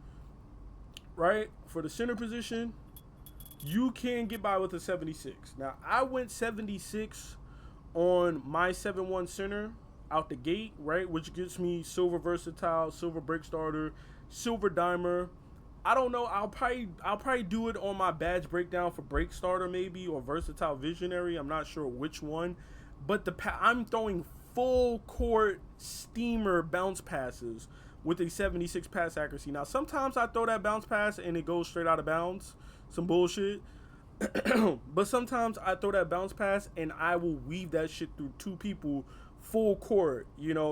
right? For the center position, you can get by with a 76. Now I went 76 on my 7-1 center out the gate, right? Which gets me silver versatile, silver break starter, silver dimer. I don't know. I'll probably do it on my badge breakdown for break starter maybe, or versatile visionary. I'm not sure which one, but I'm throwing full court steamer bounce passes with a 76 pass accuracy. Now sometimes I throw that bounce pass and it goes straight out of bounds, some bullshit. But sometimes I throw that bounce pass and I will weave that shit through two people full court,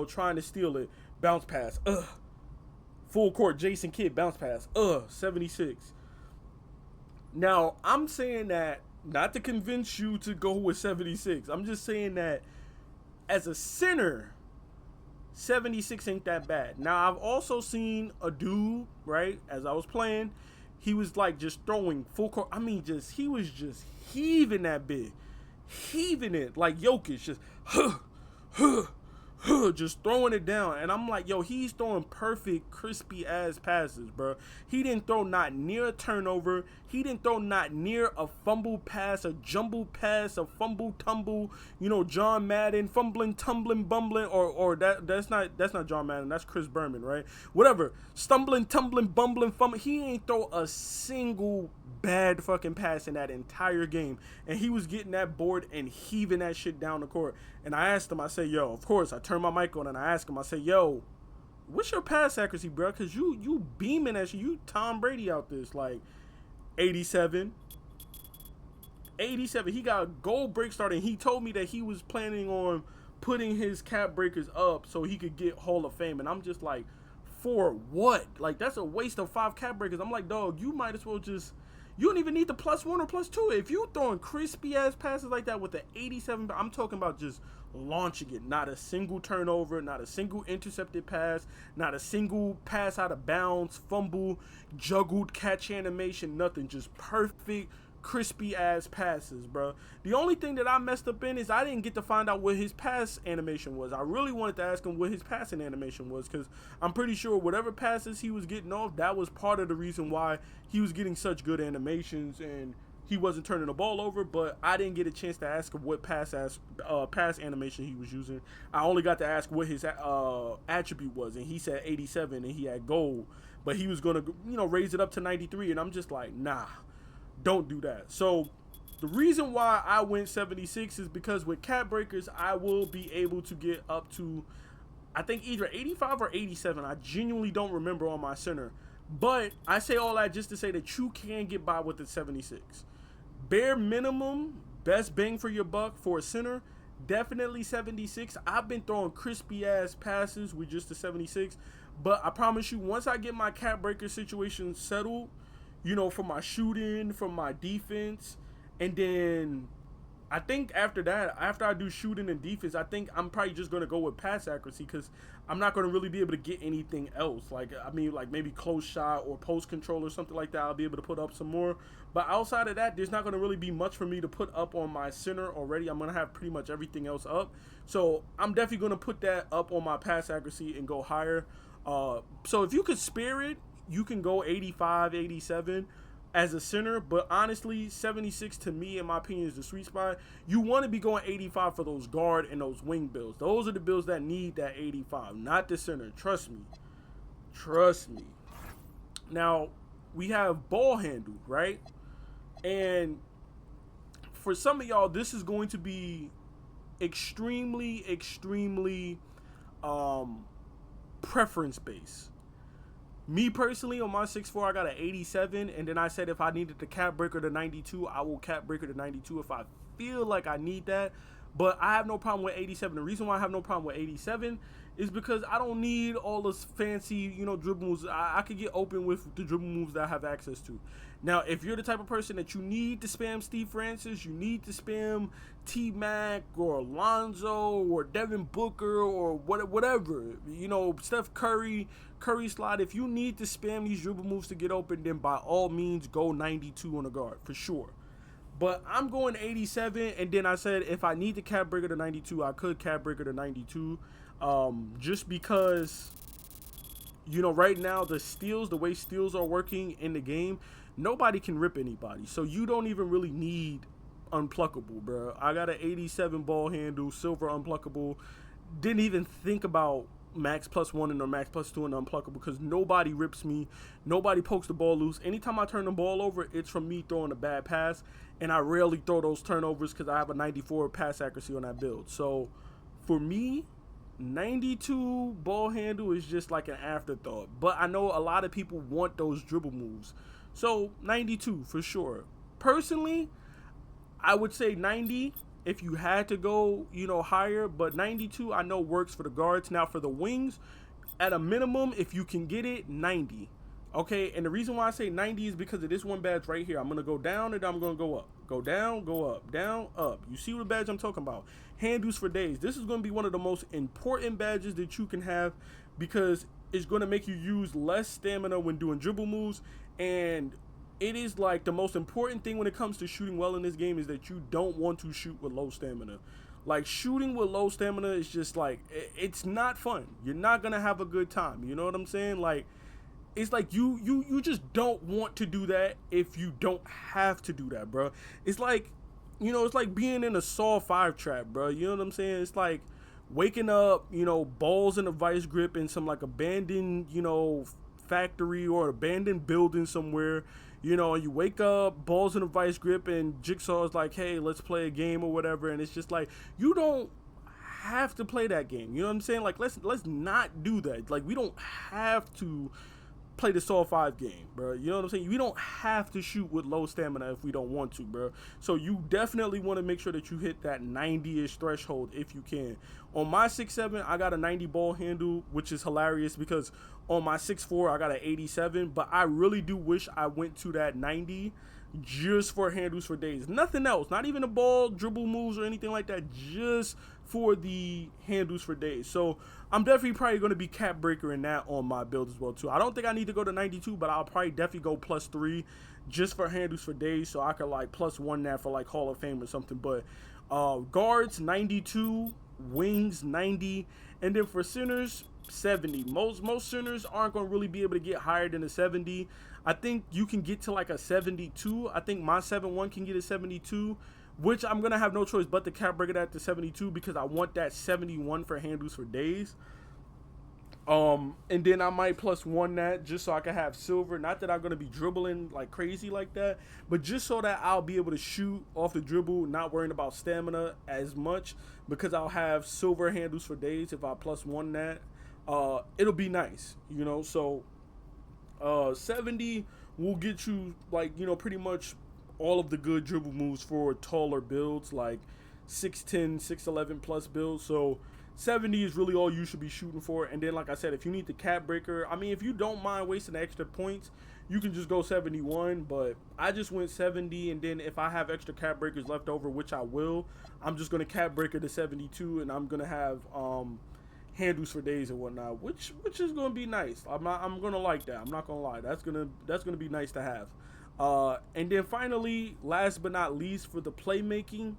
trying to steal it. Bounce pass, full court Jason Kidd bounce pass, 76. Now I'm saying that not to convince you to go with 76. I'm just saying that as a center, 76 ain't that bad. Now I've also seen a dude, right, as I was playing, he was like just throwing full court. I mean, he was just heaving that bit, heaving it like Jokic, just just throwing it down. And I'm like, yo, he's throwing perfect, crispy ass passes, bro. He didn't throw not near a turnover. He didn't throw not near a fumble pass, a jumble pass, a fumble tumble. John Madden, fumbling, tumbling, bumbling, or that's not John Madden. That's Chris Berman, right? Whatever, stumbling, tumbling, bumbling, fumbling. He ain't throw a single bad fucking pass in that entire game, and he was getting that board and heaving that shit down the court. And I asked him, I say, yo, of course, I turned my mic on and I asked him, I say, yo, what's your pass accuracy, bro? Because you beaming that shit. You Tom Brady out this, like 87. He got a gold break starter, and he told me that he was planning on putting his cap breakers up so he could get Hall of Fame. And I'm just like, for what? Like, that's a waste of 5 cap breakers. I'm like, dog, you might as well just... You don't even need the +1 or +2. If you throwing crispy ass passes like that with the 87, I'm talking about just launching it. Not a single turnover, not a single intercepted pass, not a single pass out of bounds, fumble, juggled catch animation, nothing. Just perfect, crispy ass passes, bro. The only thing that I messed up in is I didn't get to find out what his pass animation was. I really wanted to ask him what his passing animation was, because I'm pretty sure whatever passes he was getting off, that was part of the reason why he was getting such good animations and he wasn't turning the ball over. But I didn't get a chance to ask him what pass animation he was using. I only got to ask what his attribute was, and he said 87 and he had gold, but he was gonna raise it up to 93, and I'm just like, nah, don't do that. So the reason why I went 76 is because with cap breakers, I will be able to get up to, I think, either 85 or 87. I genuinely don't remember on my center. But I say all that just to say that you can get by with the 76. Bare minimum, best bang for your buck for a center, definitely 76. I've been throwing crispy ass passes with just the 76. But I promise you, once I get my cap breaker situation settled, for my shooting, for my defense, and then I think after that, after I do shooting and defense, I think I'm probably just going to go with pass accuracy, because I'm not going to really be able to get anything else. Like maybe close shot or post control or something like that, I'll be able to put up some more. But outside of that, there's not going to really be much for me to put up on my center already. I'm going to have pretty much everything else up. So I'm definitely going to put that up on my pass accuracy and go higher. So if you could spare it, you can go 85, 87. as a center, but honestly, 76 to me, in my opinion, is the sweet spot. You want to be going 85 for those guard and those wing builds. Those are the builds that need that 85, not the center. Trust me. Trust me. Now, we have ball handle, right? And for some of y'all, this is going to be extremely preference based. Me personally, on my 6'4", I got an 87, and then I said if I needed the cap breaker to 92, I will cap breaker to 92 if I feel like I need that. But I have no problem with 87. The reason why I have no problem with 87 is because I don't need all this fancy, dribble moves. I could get open with the dribble moves that I have access to. Now, if you're the type of person that you need to spam Steve Francis, you need to spam T-Mac or Alonzo or Devin Booker or whatever, Steph Curry slot. If you need to spam these dribble moves to get open, then by all means, go 92 on the guard, for sure. But I'm going 87, and then I said if I need to cap breaker to 92, I could cap breaker to 92. Just because, right now the way steals are working in the game, nobody can rip anybody. So you don't even really need unpluckable, bro. I got an 87 ball handle, silver unpluckable. Didn't even think about max +1 and or max +2 and unpluckable because nobody rips me. Nobody pokes the ball loose. Anytime I turn the ball over, it's from me throwing a bad pass. And I rarely throw those turnovers because I have a 94 pass accuracy on that build. So for me, 92 ball handle is just like an afterthought. But I know a lot of people want those dribble moves. So 92 for sure. Personally, I would say 90 if you had to go, higher. But 92 I know works for the guards. Now for the wings, at a minimum, if you can get it, 90. Okay, and the reason why I say 90 is because of this one badge right here. I'm going to go down and I'm going to go up. Go down, go up, down, up. You see what badge I'm talking about? Handles for days. This is going to be one of the most important badges that you can have because it's going to make you use less stamina when doing dribble moves. And it is like the most important thing when it comes to shooting well in this game is that you don't want to shoot with low stamina. Like, shooting with low stamina is just like, it's not fun. You're not going to have a good time. You know what I'm saying? Like, it's like you just don't want to do that if you don't have to do that, bro. It's like, it's like being in a Saw 5 trap, bro. You know what I'm saying? It's like waking up, balls in a vice grip in some like abandoned, factory or abandoned building somewhere. You wake up, balls in a vice grip, and Jigsaw's like, hey, let's play a game or whatever. And it's just like, you don't have to play that game. You know what I'm saying? Like, let's not do that. Like, we don't have to play the Saw 5 game, bro. You know what I'm saying? We don't have to shoot with low stamina if we don't want to, bro. So you definitely want to make sure that you hit that 90-ish threshold if you can. On my 6'7", I got a 90 ball handle, which is hilarious because on my 6'4", I got an 87. But I really do wish I went to that 90 just for handles for days. Nothing else. Not even the ball, dribble moves, or anything like that. Just for the handles for days. So I'm definitely probably going to be cap breaker in that on my build as well too. I don't think I need to go to 92, but I'll probably definitely go +3 just for handles for days, so I could like +1 that for like Hall of Fame or something. But guards 92, wings 90, and then for centers 70. Most centers aren't going to really be able to get higher than a 70. I think you can get to like a 72. I think my 7'1" can get a 72. Which I'm going to have no choice but to cap break it at the 72 because I want that 71 for handles for days. And then I might +1 that just so I can have silver. Not that I'm going to be dribbling like crazy like that, but just so that I'll be able to shoot off the dribble, not worrying about stamina as much because I'll have silver handles for days if I +1 that. It'll be nice, So 70 will get you like, pretty much all of the good dribble moves for taller builds like 6'10", 6'11 plus builds. So 70 is really all you should be shooting for. And then, like I said, if you need the cap breaker, I mean, if you don't mind wasting the extra points, you can just go 71. But I just went 70, and then if I have extra cap breakers left over, which I will, I'm just going to cap breaker to 72, and I'm going to have handles for days and whatnot, which is going to be nice. I'm going to like that. I'm not going to lie. That's going to be nice to have. And then finally, last but not least, for the playmaking,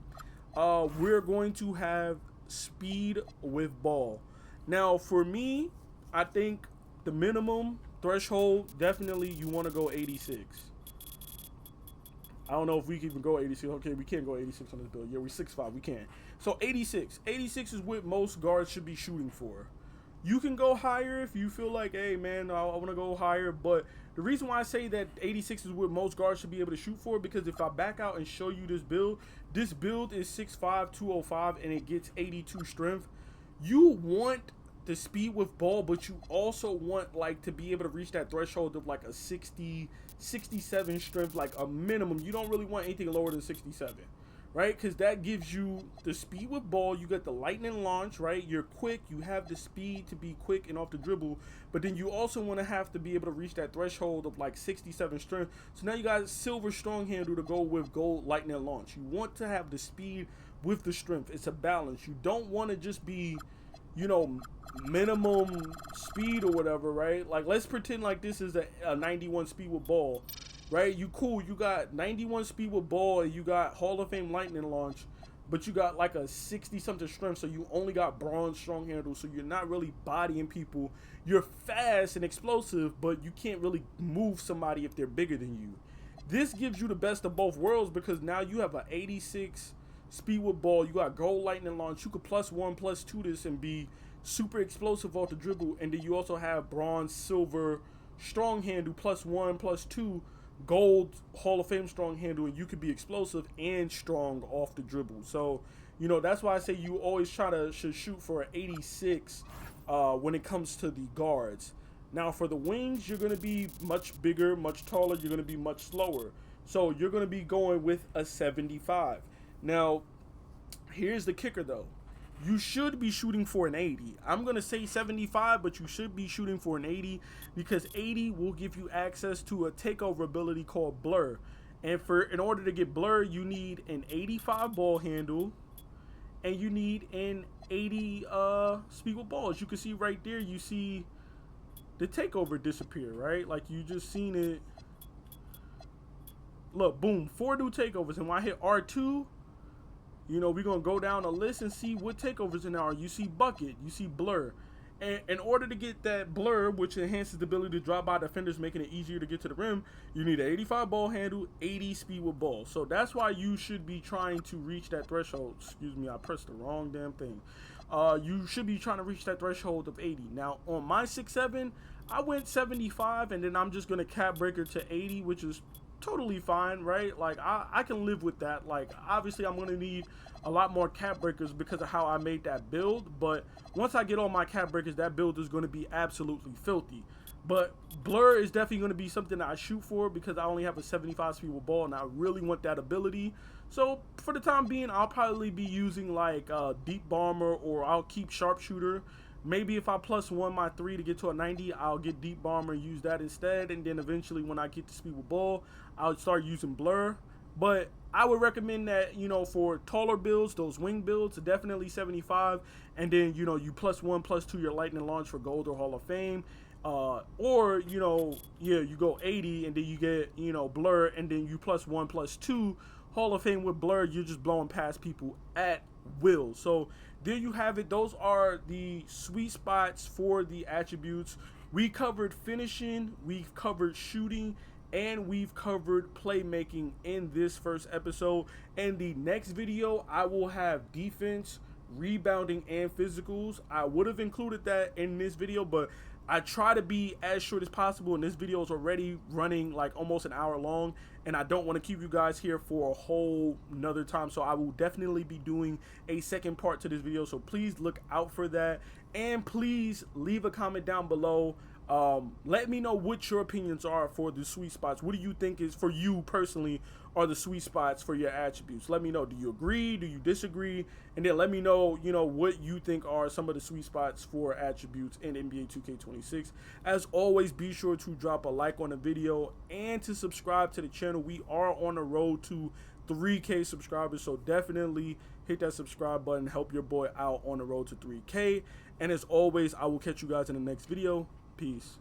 we're going to have speed with ball. Now, for me, I think the minimum threshold, definitely you want to go 86. I don't know if we can even go 86. Okay, we can't go 86 on this build. Yeah, we're 6'5". We can't. So 86. 86 is what most guards should be shooting for. You can go higher if you feel like, hey, man, I want to go higher. But the reason why I say that 86 is what most guards should be able to shoot for, because if I back out and show you this build is 6'5", 205, and it gets 82 strength. You want the speed with ball, but you also want like to be able to reach that threshold of like a 60, 67 strength, like a minimum. You don't really want anything lower than 67, right? Because that gives you the speed with ball. You got the lightning launch, right? You're quick. You have the speed to be quick and off the dribble, but then you also want to have to be able to reach that threshold of like 67 strength. So now you got silver strong handle to go with gold lightning launch. You want to have the speed with the strength. It's a balance. You don't want to just be, you know, minimum speed or whatever, right? Like, let's pretend like this is a 91 speed with ball, right? You cool, you got 91 speed with ball, and you got Hall of Fame lightning launch, but you got like a 60 something strength, so you only got bronze strong handle, so you're not really bodying people. You're fast and explosive, but you can't really move somebody if they're bigger than you. This gives you the best of both worlds, because now you have an 86 speed with ball, you got gold lightning launch, you could +1 +2 this and be super explosive off the dribble, and then you also have bronze, silver, strong handle, +1 +2, gold Hall of Fame strong handle, and you could be explosive and strong off the dribble. So, you know, that's why I say you always should shoot for an 86 when it comes to the guards. Now for the wings, you're going to be much bigger, much taller, you're going to be much slower. So you're going to be going with a 75. Now, here's the kicker though. You should be shooting for an 80. I'm going to say 75, but you should be shooting for an 80, because 80 will give you access to a takeover ability called Blur. And in order to get Blur, you need an 85 ball handle, and you need an 80 speed with ball. As you can see right there, you see the takeover disappear, right? Like, you just seen it. Look, boom, 4 new takeovers. And when I hit R2, you know, we're going to go down a list and see what takeovers in there are. You see Bucket, you see Blur. And in order to get that Blur, which enhances the ability to drop by defenders, making it easier to get to the rim, you need an 85 ball handle, 80 speed with ball. So that's why you should be trying to reach that threshold. Excuse me, I pressed the wrong damn thing. You should be trying to reach that threshold of 80. Now, on my 6'7", I went 75, and then I'm just going to cap breaker to 80, which is totally fine, right? Like, I can live with that. Like, obviously I'm going to need a lot more cap breakers because of how I made that build, but once I get all my cap breakers, that build is going to be absolutely filthy. But Blur is definitely going to be something that I shoot for, because I only have a 75 speed with ball, and I really want that ability. So for the time being, I'll probably be using like Deep Bomber, or I'll keep Sharpshooter. Maybe if I +1 my 3 to get to a 90, I'll get Deep Bomber and use that instead. And then eventually when I get to speed with ball, I'll start using Blur. But I would recommend that, you know, for taller builds, those wing builds, definitely 75. And then, you know, you +1 +2 your lightning launch for gold or Hall of Fame. Or, you know, yeah, you go 80 and then you get, you know, Blur, and then you +1 +2 Hall of Fame with Blur. You're just blowing past people at will. So there you have it. Those are the sweet spots for the attributes. We covered finishing, we've covered shooting, and we've covered playmaking in this first episode. In the next video, I will have defense, rebounding, and physicals. I would have included that in this video, but I try to be as short as possible, and this video is already running like almost an hour long, and I don't want to keep you guys here for a whole nother time. So I will definitely be doing a second part to this video, so please look out for that. And please leave a comment down below. Let me know what your opinions are for the sweet spots. What do you think is, for you personally, are the sweet spots for your attributes? Let me know. Do you agree? Do you disagree? And then let me know, you know, what you think are some of the sweet spots for attributes in NBA 2K26. As always, be sure to drop a like on the video and to subscribe to the channel. We are on the road to 3K subscribers, so definitely hit that subscribe button. Help your boy out on the road to 3K. And as always, I will catch you guys in the next video. Peace.